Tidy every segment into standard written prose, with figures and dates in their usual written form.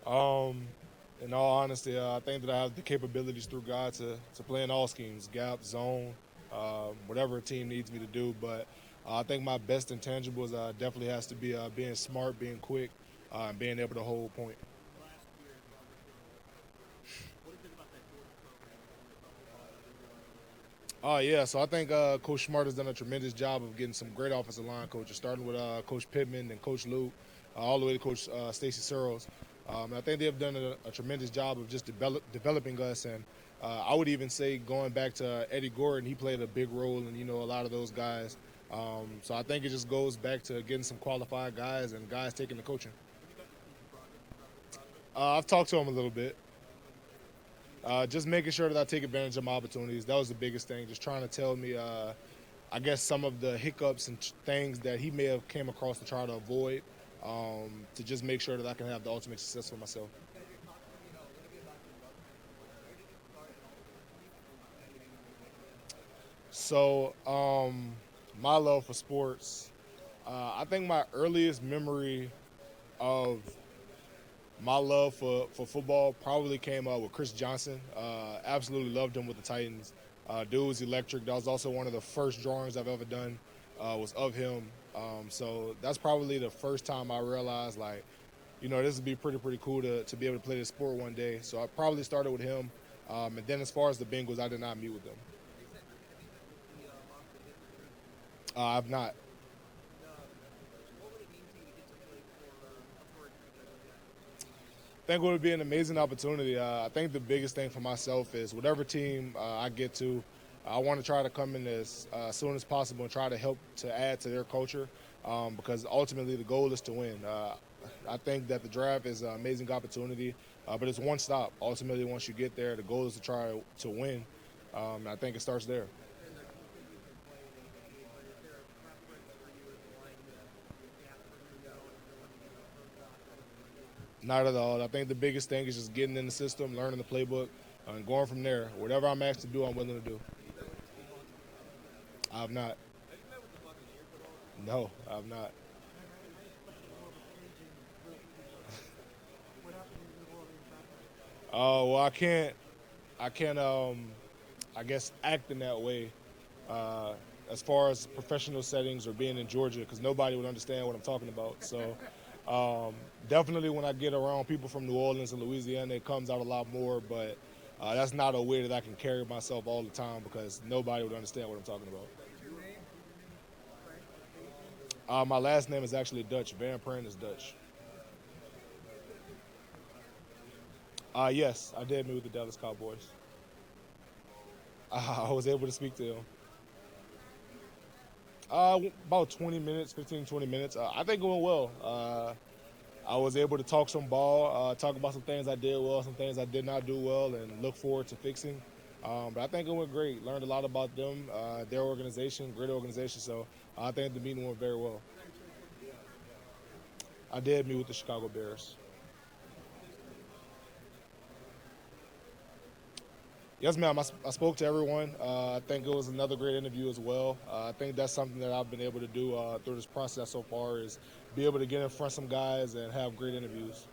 In all honesty, I think that I have the capabilities through God to play in all schemes, gap, zone, whatever a team needs me to do. But I think my best intangibles definitely has to be being smart, being quick, and being able to hold point. Oh yeah, so I think Coach Smart has done a tremendous job of getting some great offensive line coaches, starting with Coach Pittman and Coach Luke, all the way to Coach Stacy Searles. I think they have done a tremendous job of just developing us, and I would even say going back to Eddie Gordon, he played a big role in a lot of those guys. So I think it just goes back to getting some qualified guys and guys taking the coaching. I've talked to him a little bit. Just making sure that I take advantage of my opportunities. That was the biggest thing. Just trying to tell me, I guess, some of the hiccups and things that he may have came across to try to avoid, to just make sure that I can have the ultimate success for myself. So, my love for sports, I think my earliest memory of my love for football probably came up with Chris Johnson. Absolutely loved him with the Titans. Dude was electric. That was also one of the first drawings I've ever done was of him. So that's probably the first time I realized, like, this would be pretty cool to be able to play this sport one day. So I probably started with him. And then as far as the Bengals, I did not meet with them. I've not. I think it would be an amazing opportunity. I think the biggest thing for myself is whatever team I get to, I want to try to come in as soon as possible and try to help to add to their culture, because ultimately the goal is to win. I think that the draft is an amazing opportunity, but it's one stop. Ultimately, once you get there, the goal is to try to win. I think it starts there. Not at all. I think the biggest thing is just getting in the system, learning the playbook, and going from there. Whatever I'm asked to do, I'm willing to do. I've not. No, I've not. Well, I can't, I guess, act in that way uh, as far as professional settings or being in Georgia, because nobody would understand what I'm talking about. So um, definitely when I get around people from New Orleans and Louisiana, it comes out a lot more, but that's not a way that I can carry myself all the time because nobody would understand what I'm talking about. My last name is actually Dutch. Van Pran is Dutch. Yes, I did meet with the Dallas Cowboys. I was able to speak to him. About 20 minutes, 15, 20 minutes. I think it went well. I was able to talk some ball, talk about some things I did well, some things I did not do well, and look forward to fixing. But I think it went great. Learned a lot about them, their organization, great organization. So I think the meeting went very well. I did meet with the Chicago Bears. Yes, ma'am. I spoke to everyone. I think it was another great interview as well. I think that's something that I've been able to do through this process so far is be able to get in front of some guys and have great interviews.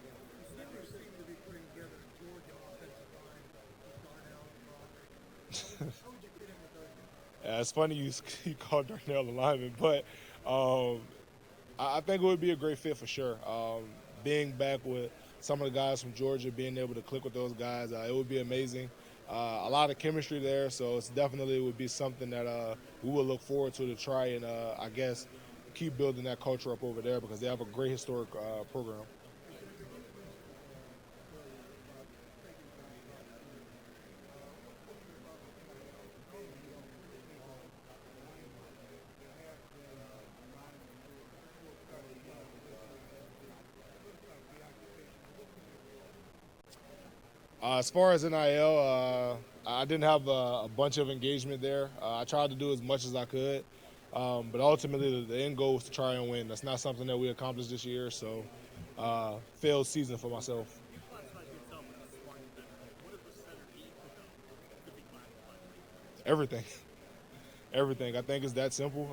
It's funny you you called Darnell a lineman, but um, I think it would be a great fit for sure. Being back with some of the guys from Georgia, being able to click with those guys, it would be amazing. A lot of chemistry there, so it's definitely would be something that we will look forward to try and I guess keep building that culture up over there because they have a great historic program. As far as NIL, I didn't have a bunch of engagement there. I tried to do as much as I could, but ultimately the end goal was to try and win. That's not something that we accomplished this year, so failed season for myself. Everything, everything. I think it's that simple.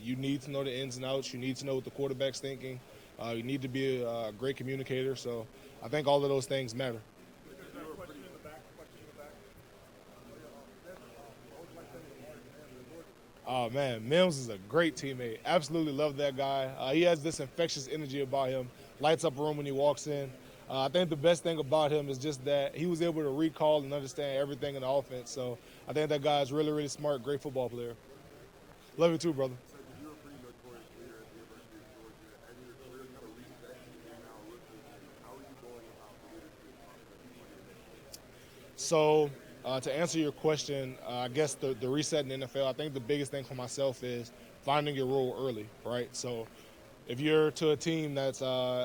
You need to know the ins and outs. You need to know what the quarterback's thinking. You need to be a great communicator. So I think all of those things matter. Oh man, Mims is a great teammate. Absolutely love that guy. He has this infectious energy about him. Lights up a room when he walks in. I think the best thing about him is just that he was able to recall and understand everything in the offense. So I think that guy is really, really smart, great football player. Love you too, brother. So, to answer your question, I guess the reset in the NFL, I think the biggest thing for myself is finding your role early, right? So, if you're to a team that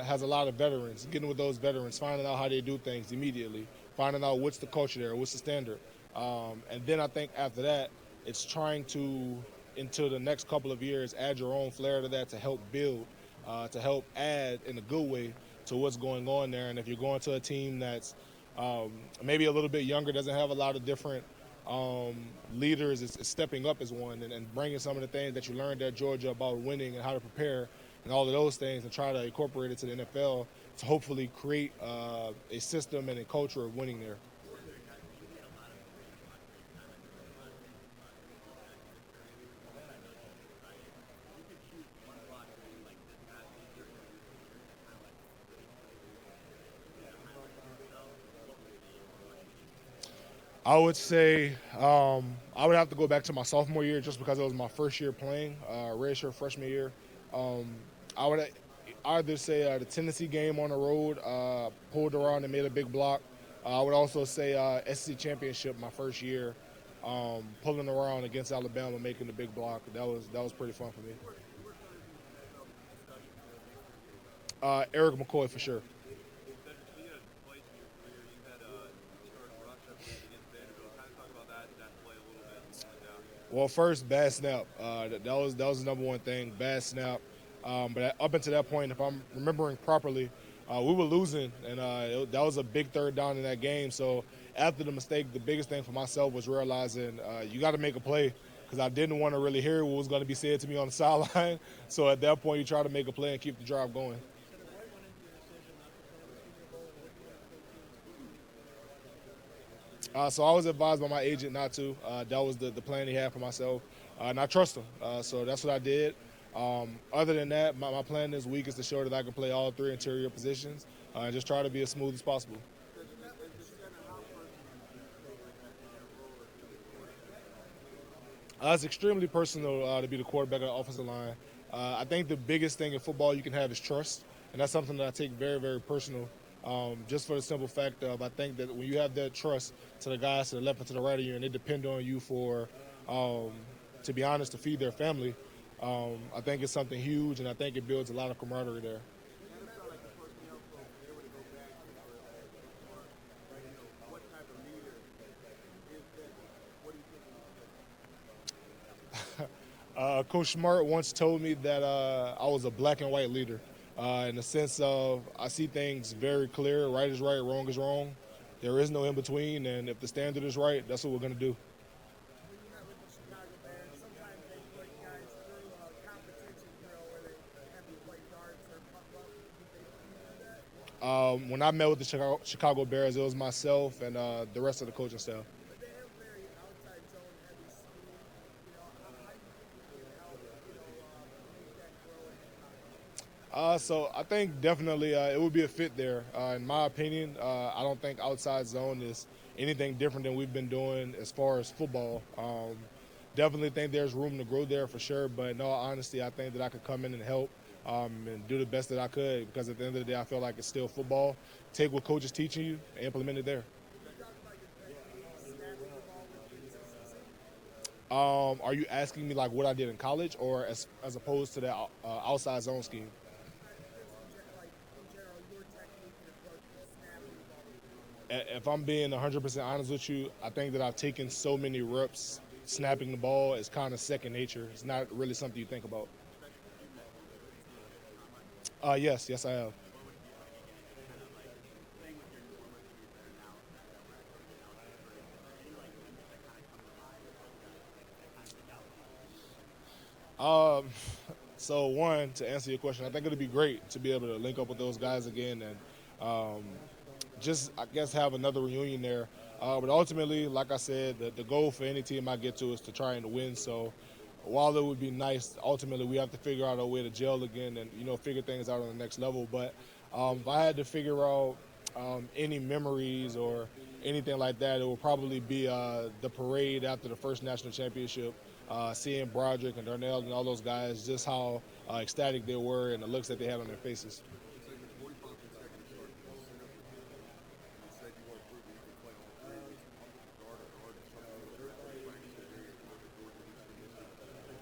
has a lot of veterans, getting with those veterans, finding out how they do things immediately, finding out what's the culture there, what's the standard. And then I think after that, it's trying to, into the next couple of years, add your own flair to that to help build, to help add in a good way to what's going on there. And if you're going to a team that's maybe a little bit younger, doesn't have a lot of different um, leaders, is stepping up as one and bringing some of the things that you learned at Georgia about winning and how to prepare and all of those things and try to incorporate it to the NFL to hopefully create a system and a culture of winning there. I would say I would have to go back to my sophomore year just because it was my first year playing, redshirt freshman year. Um, I would either say the Tennessee game on the road, pulled around and made a big block. I would also say SEC championship my first year, pulling around against Alabama, making the big block. That was pretty fun for me. Eric McCoy for sure. Well, first, bad snap. That was the number one thing, bad snap. But up until that point, if I'm remembering properly, we were losing, and that was a big third down in that game. So after the mistake, the biggest thing for myself was realizing you got to make a play because I didn't want to really hear what was going to be said to me on the sideline. So at that point, you try to make a play and keep the drive going. So I was advised by my agent not to. That was the plan he had for myself, and I trust him. So that's what I did. Other than that, my plan this week is to show that I can play all three interior positions and just try to be as smooth as possible. It's extremely personal to be the quarterback of the offensive line. I think the biggest thing in football you can have is trust, and that's something that I take very, very personal. Just for the simple fact of I think that when you have that trust to the guys to the left and to the right of you, and they depend on you for, um, to be honest, to feed their family, I think it's something huge, and I think it builds a lot of camaraderie there. Coach Smart once told me that I was a black and white leader, in the sense of I see things very clear. Right is right, wrong is wrong. There is no in between, and if the standard is right, that's what we're going to do. When I met with the Chicago Bears, it was myself and the rest of the coaching staff. So I think definitely it would be a fit there. In my opinion, I don't think outside zone is anything different than we've been doing as far as football. Definitely think there's room to grow there for sure. But in all honesty, I think that I could come in and help and do the best that I could because at the end of the day, I feel like it's still football. Take what coach is teaching you and implement it there. Are you asking me like what I did in college or as opposed to the outside zone scheme? If I'm being 100% honest with you, I think that I've taken so many reps snapping the ball, it's kind of second nature. It's not really something you think about. Yes, I have. Um, So one, to answer your question, I think it'd be great to be able to link up with those guys again and um, just, I guess, have another reunion there. But ultimately, like I said, the goal for any team I get to is to try and win. So while it would be nice, ultimately we have to figure out a way to gel again and figure things out on the next level. But if I had to figure out any memories or anything like that, it would probably be the parade after the first national championship, seeing Broderick and Darnell and all those guys, just how ecstatic they were and the looks that they had on their faces.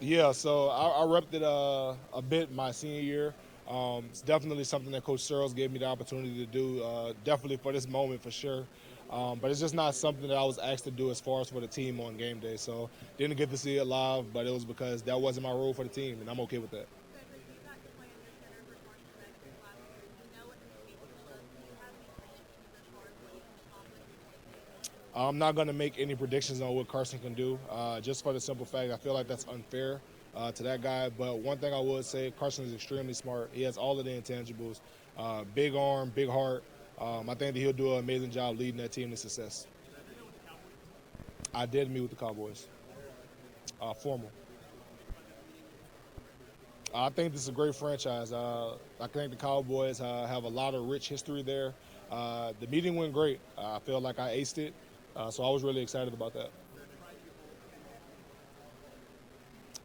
Yeah, so I repped it a bit my senior year. It's definitely something that Coach Searles gave me the opportunity to do, definitely for this moment for sure. But it's just not something that I was asked to do as far as for the team on game day. So didn't get to see it live, but it was because that wasn't my role for the team, and I'm okay with that. I'm not going to make any predictions on what Carson can do, just for the simple fact I feel like that's unfair to that guy. But one thing I would say, Carson is extremely smart. He has all of the intangibles, big arm, big heart. I think that he'll do an amazing job leading that team to success. I did meet with the Cowboys, formal. I think this is a great franchise. I think the Cowboys have a lot of rich history there. The meeting went great. I feel like I aced it, so I was really excited about that.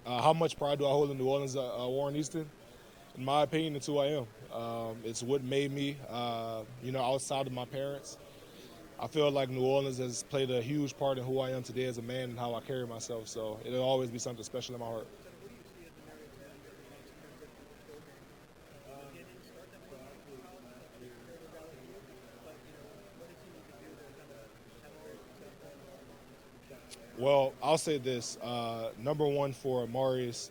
How much pride do I hold in New Orleans, Warren Easton? In my opinion, it's who I am. It's what made me, outside of my parents. I feel like New Orleans has played a huge part in who I am today as a man and how I carry myself. So it'll always be something special in my heart. Well, I'll say this. Number one for Marius,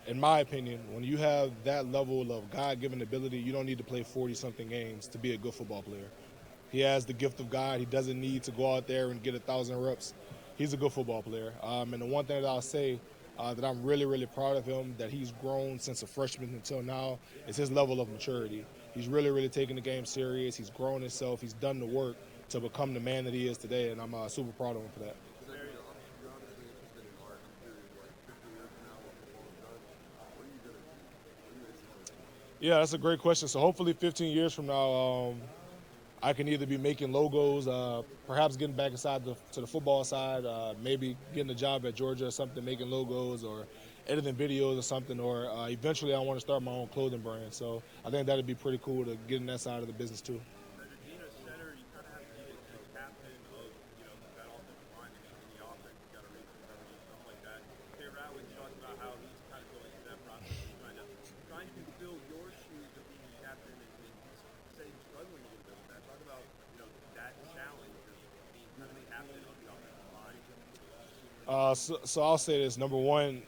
in my opinion, when you have that level of God-given ability, you don't need to play 40-something games to be a good football player. He has the gift of God. He doesn't need to go out there and get 1,000 reps. He's a good football player. And the one thing that I'll say that I'm really, really proud of him, that he's grown since a freshman until now, is his level of maturity. He's really, really taking the game serious. He's grown himself. He's done the work to become the man that he is today, and I'm super proud of him for that. Yeah, that's a great question. So hopefully 15 years from now, I can either be making logos, perhaps getting back inside to the football side, maybe getting a job at Georgia or something, making logos or editing videos or something, or eventually I want to start my own clothing brand. So I think that'd be pretty cool to get in that side of the business too. So I'll say this. Number one,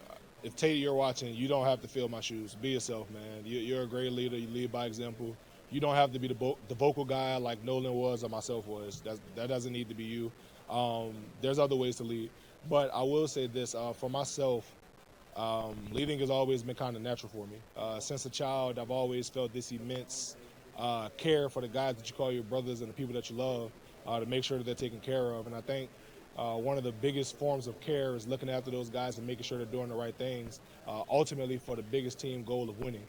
if Tate, you're watching, you don't have to fill my shoes. Be yourself, man. You're a great leader. You lead by example. You don't have to be the vocal guy like Nolan was or myself was. That doesn't need to be you. There's other ways to lead. But I will say this. For myself, leading has always been kind of natural for me. Since a child, I've always felt this immense care for the guys that you call your brothers and the people that you love to make sure that they're taken care of. And I think one of the biggest forms of care is looking after those guys and making sure they're doing the right things, ultimately for the biggest team goal of winning.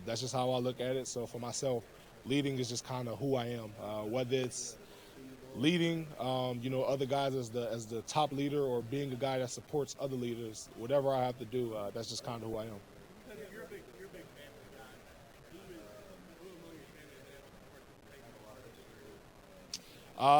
That's just how I look at it. So for myself, leading is just kind of who I am. Whether it's leading, other guys as the top leader or being a guy that supports other leaders, whatever I have to do, that's just kind of who I am.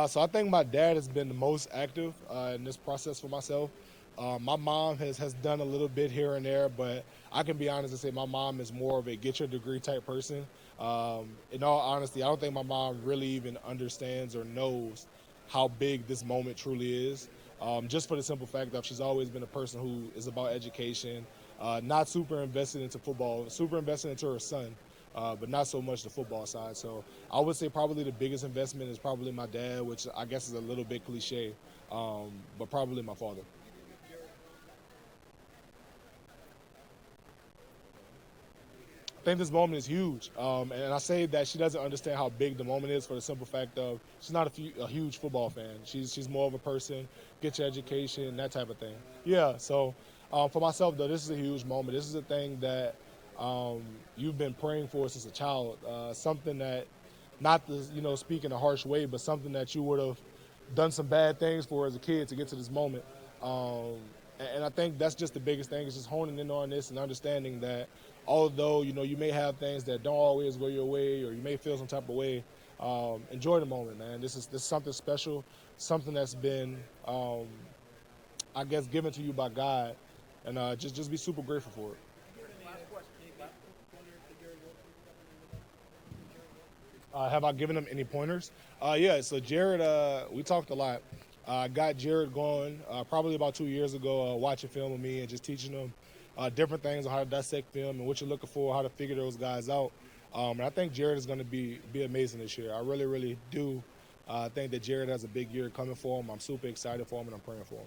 So I think my dad has been the most active in this process for myself. My mom has done a little bit here and there, but I can be honest and say my mom is more of a get your degree type person. In all honesty, I don't think my mom really even understands or knows how big this moment truly is. Just for the simple fact that she's always been a person who is about education, not super invested into football, super invested into her son, but not so much the football side. So I would say probably the biggest investment is probably my dad, which I guess is a little bit cliche, but probably my father. I think this moment is huge. And I say that she doesn't understand how big the moment is for the simple fact of she's not a huge football fan. She's more of a person, get your education, that type of thing. Yeah, so for myself, though, this is a huge moment. This is a thing that um, you've been praying for since a child. Something that, not to, speak in a harsh way, but something that you would have done some bad things for as a kid to get to this moment. Um, and I think that's just the biggest thing is just honing in on this and understanding that although, you may have things that don't always go your way or you may feel some type of way, enjoy the moment, man. This is something special, something that's been, I guess, given to you by God. And just be super grateful for it. Have I given him any pointers? Yeah, so Jared, we talked a lot. I got Jared going probably about 2 years ago, watching film with me and just teaching him different things on how to dissect film and what you're looking for, how to figure those guys out. And I think Jared is going to be amazing this year. I really, really do think that Jared has a big year coming for him. I'm super excited for him and I'm praying for him.